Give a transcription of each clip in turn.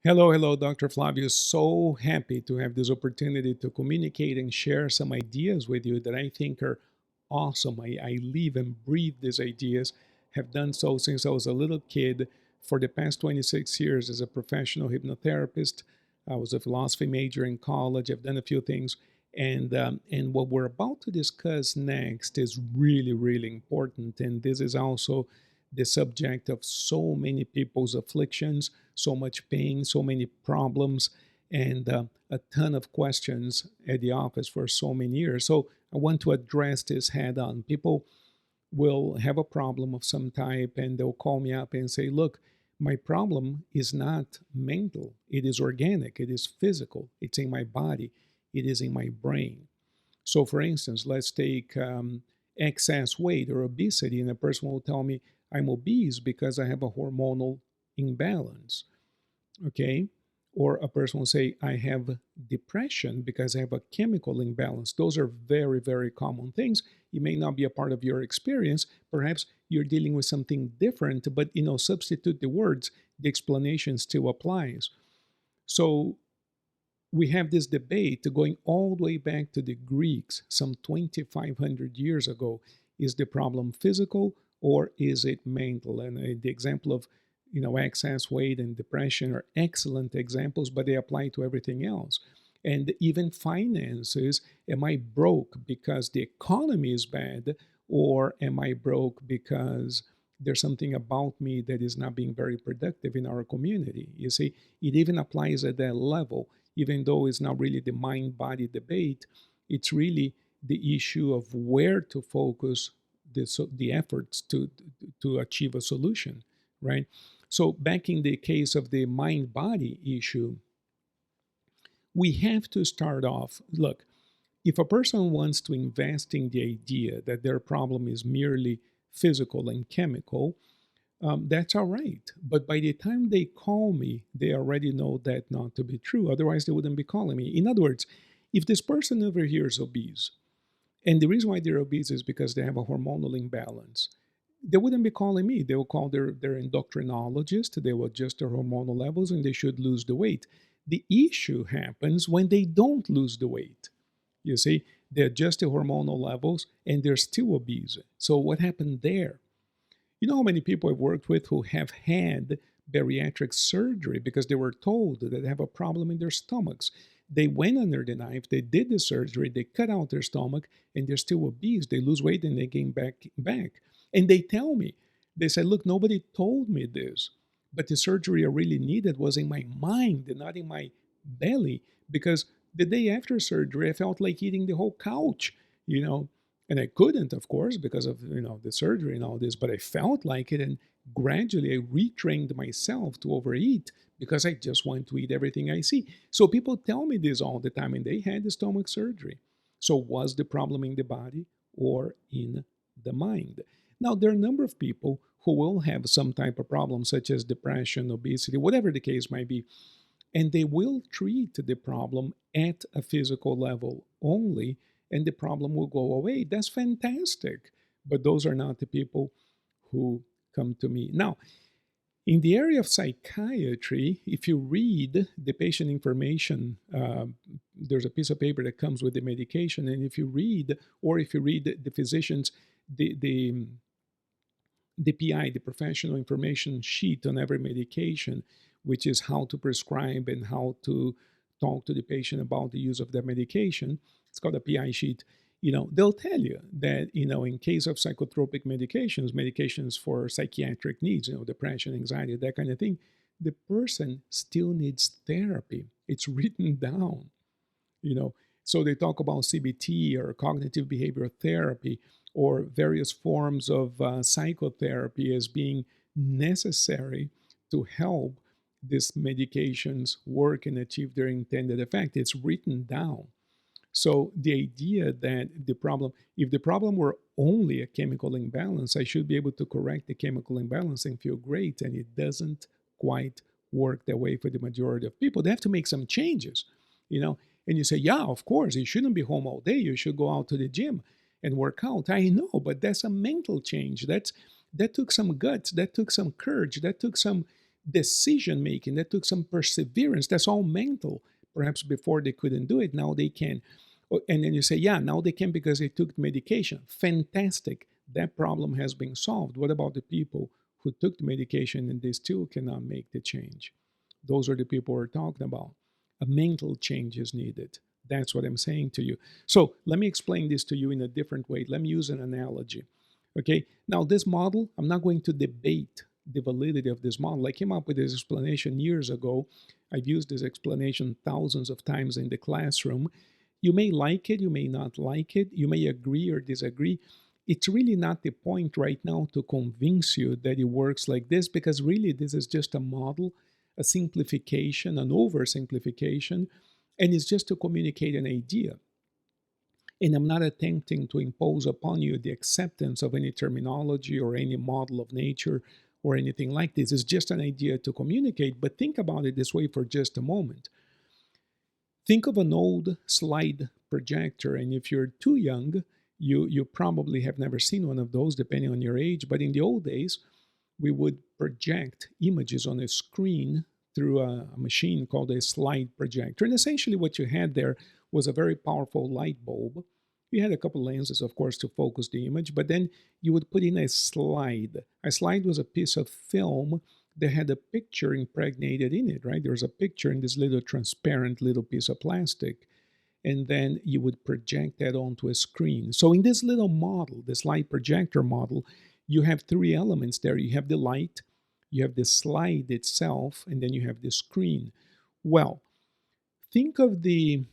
Hello, hello, Dr. Flavio. So happy to have this opportunity to communicate and share some ideas with you that I think are awesome. I live and breathe these ideas, have done so since I was a little kid. For the past 26 years as a professional hypnotherapist, I was a philosophy major in college. I've done a few things. And what we're about to discuss next is really, really important. And this is also the subject of so many people's afflictions, so much pain, so many problems, and a ton of questions at the office for so many years. So I want to address this head on. People will have a problem of some type and they'll call me up and say, look, my problem is not mental, it is organic, it is physical, it's in my body, it is in my brain. So, for instance, let's take excess weight or obesity, and a person will tell me, I'm obese because I have a hormonal imbalance. Okay. Or a person will say, I have depression because I have a chemical imbalance. Those are very, very common things. It may not be a part of your experience. Perhaps you're dealing with something different, but substitute the words, the explanation still applies. So we have this debate going all the way back to the Greeks, some 2,500 years ago. Is the problem physical or is it mental? And the example of excess weight and depression are excellent examples, but they apply to everything else. And even finances, am I broke because the economy is bad, or am I broke because there's something about me that is not being very productive in our community? You see, it even applies at that level, even though it's not really the mind body debate. It's really the issue of where to focus the efforts to achieve a solution, right? So, back in the case of the mind body issue, we have to start off. Look, if a person wants to invest in the idea that their problem is merely physical and chemical, that's all right. But by the time they call me, they already know that not to be true. Otherwise, they wouldn't be calling me. In other words, if this person over here is obese, and the reason why they're obese is because they have a hormonal imbalance, they wouldn't be calling me. They will call their endocrinologist. They will adjust their hormonal levels and they should lose the weight. The issue happens when they don't lose the weight. You see, they adjust the hormonal levels and they're still obese. So, what happened there? You know how many people I've worked with who have had bariatric surgery because they were told that they have a problem in their stomachs. They went under the knife, they did the surgery, they cut out their stomach, and they're still obese. They lose weight and they gain back. And they tell me, they said, look, nobody told me this, but the surgery I really needed was in my mind and not in my belly, because the day after surgery, I felt like eating the whole couch, you know, and I couldn't, of course, because of the surgery and all this, but I felt like it, and gradually I retrained myself to overeat because I just want to eat everything I see. So people tell me this all the time, and they had the stomach surgery. So was the problem in the body or in the mind? Now there are a number of people who will have some type of problem, such as depression, obesity, whatever the case might be, and they will treat the problem at a physical level only, and the problem will go away. That's fantastic. But those are not the people who come to me. Now, in the area of psychiatry, if you read the patient information, there's a piece of paper that comes with the medication, and if you read, or if you read the physician's, the PI, the professional information sheet on every medication, which is how to prescribe and how to talk to the patient about the use of the medication. It's called a PI sheet. They'll tell you that, in case of psychotropic medications for psychiatric needs, depression, anxiety, that kind of thing, the person still needs therapy. It's written down, you know. So they talk about CBT or cognitive behavioral therapy or various forms of psychotherapy as being necessary to help these medications work and achieve their intended effect. It's written down. So the idea that if the problem were only a chemical imbalance, I should be able to correct the chemical imbalance and feel great. And it doesn't quite work that way for the majority of people. They have to make some changes, you know. And you say, yeah, of course, you shouldn't be home all day. You should go out to the gym and work out. I know, but that's a mental change. That took some guts. That took some courage. That took some decision making, that took some perseverance. That's all mental. Perhaps before they couldn't do it, now they can. And then you say, yeah, now they can because they took medication. Fantastic. That problem has been solved. What about the people who took the medication and they still cannot make the change? Those are the people we're talking about. A mental change is needed. That's what I'm saying to you. So let me explain this to you in a different way. Let me use an analogy. Okay. Now, this model, I'm not going to debate the validity of this model. I came up with this explanation years ago. I've used this explanation thousands of times in the classroom. You may like it, you may not like it, you may agree or disagree. It's really not the point right now to convince you that it works like this, because really this is just a model, a simplification, an oversimplification, and it's just to communicate an idea. And I'm not attempting to impose upon you the acceptance of any terminology or any model of nature or anything like this. It's just an idea to communicate. But think about it this way for just a moment. Think of an old slide projector, and if you're too young, you probably have never seen one of those, depending on your age. But in the old days, we would project images on a screen through a machine called a slide projector. And essentially, what you had there was a very powerful light bulb. You had a couple lenses, of course, to focus the image, but then you would put in a slide. A slide was a piece of film that had a picture impregnated in it, right? There was a picture in this little transparent little piece of plastic, and then you would project that onto a screen. So in this little model, this light projector model, you have three elements there. You have the light, you have the slide itself, and then you have the screen. Well, think of the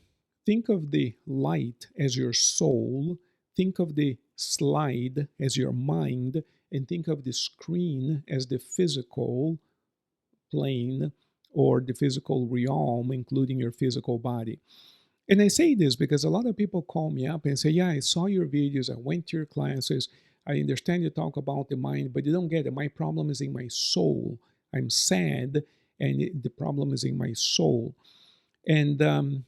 think of the light as your soul, think of the slide as your mind, and think of the screen as the physical plane or the physical realm, including your physical body. And I say this because a lot of people call me up and say, yeah, I saw your videos, I went to your classes, I understand you talk about the mind, but you don't get it. My problem is in my soul. I'm sad, and the problem is in my soul. And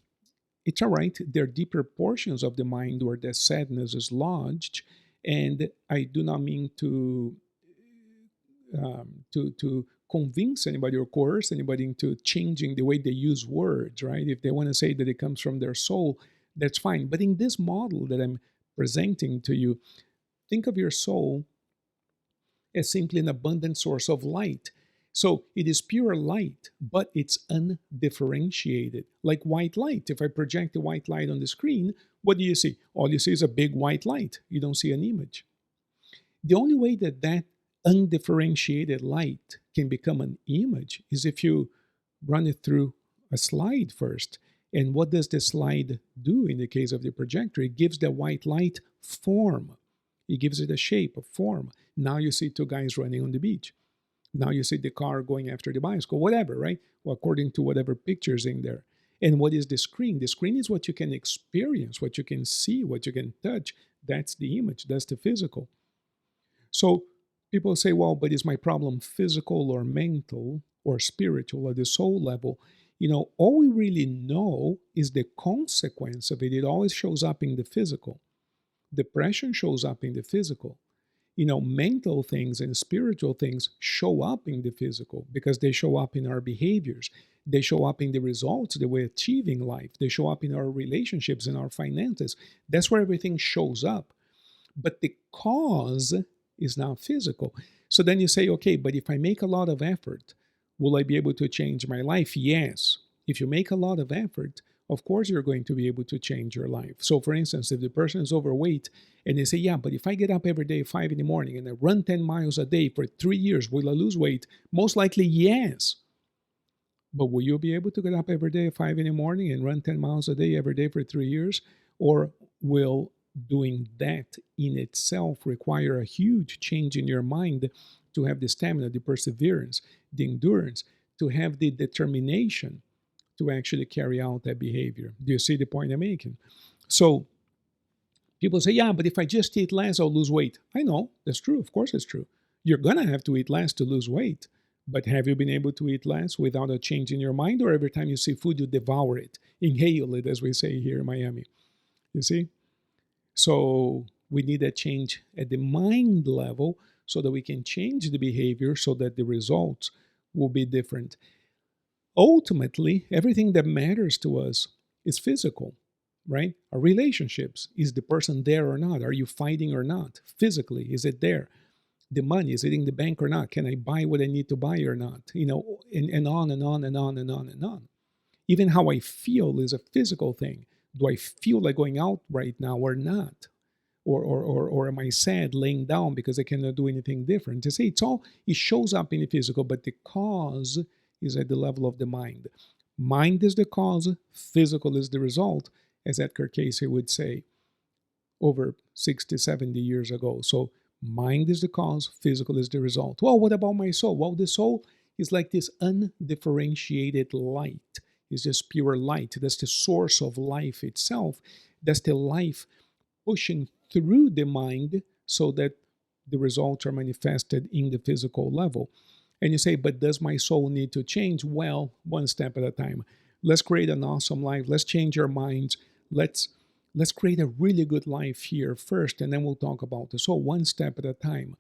it's all right. There are deeper portions of the mind where the sadness is lodged. And I do not mean to convince anybody or coerce anybody into changing the way they use words, right? If they want to say that it comes from their soul, that's fine. But in this model that I'm presenting to you, think of your soul as simply an abundant source of light. So it is pure light, but it's undifferentiated, like white light. If I project the white light on the screen, what do you see? All you see is a big white light. You don't see an image. The only way that that undifferentiated light can become an image is if you run it through a slide first. And what does the slide do in the case of the projector? It gives the white light form. It gives it a shape, a form. Now you see two guys running on the beach. Now you see the car going after the bicycle, whatever, right? Well, according to whatever picture's in there. And what is the screen? The screen is what you can experience, what you can see, what you can touch. That's the image, that's the physical. So people say, well, but is my problem physical or mental or spiritual at the soul level? All we really know is the consequence of it. It always shows up in the physical. Depression shows up in the physical. Mental things and spiritual things show up in the physical because they show up in our behaviors. They show up in the results that we're achieving in life. They show up in our relationships and our finances. That's where everything shows up. But the cause is now physical. So then you say, okay, but if I make a lot of effort, will I be able to change my life? Yes. If you make a lot of effort, of course you're going to be able to change your life. So for instance, if the person is overweight and they say, yeah, but if I get up every day at 5 in the morning and I run 10 miles a day for 3 years, will I lose weight? Most likely, yes. But will you be able to get up every day at 5 in the morning and run 10 miles a day every day for 3 years? Or will doing that in itself require a huge change in your mind to have the stamina, the perseverance, the endurance, to have the determination to actually carry out that behavior? Do you see the point I'm making? So people say, yeah, but if I just eat less, I'll lose weight. I know, that's true. Of course it's true. You're going to have to eat less to lose weight. But have you been able to eat less without a change in your mind? Or every time you see food, you devour it, inhale it, as we say here in Miami? You see? So we need a change at the mind level so that we can change the behavior so that the results will be different. Ultimately, everything that matters to us is physical, right? Our relationships, is the person there or not? Are you fighting or not? Physically, is it there? The money, is it in the bank or not? Can I buy what I need to buy or not? And on and on and on and on and on. Even how I feel is a physical thing. Do I feel like going out right now or not? Or am I sad laying down because I cannot do anything different? To say it shows up in the physical, but the cause is at the level of the mind. Mind is the cause, physical is the result, as Edgar Cayce would say over 60, 70 years ago. So mind is the cause, physical is the result. Well, what about my soul? Well, the soul is like this undifferentiated light. It's just pure light. That's the source of life itself. That's the life pushing through the mind so that the results are manifested in the physical level. And you say, but does my soul need to change? Well, one step at a time. Let's create an awesome life. Let's change our minds. Let's let's create a really good life here first, and then we'll talk about the soul one step at a time.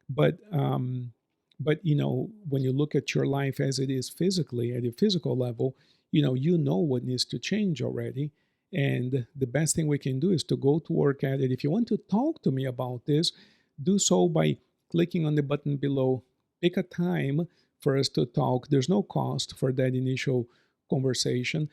But when you look at your life as it is physically at a physical level, you know what needs to change already. And the best thing we can do is to go to work at it. If you want to talk to me about this, do so by clicking on the button below. Pick a time for us to talk. There's no cost for that initial conversation.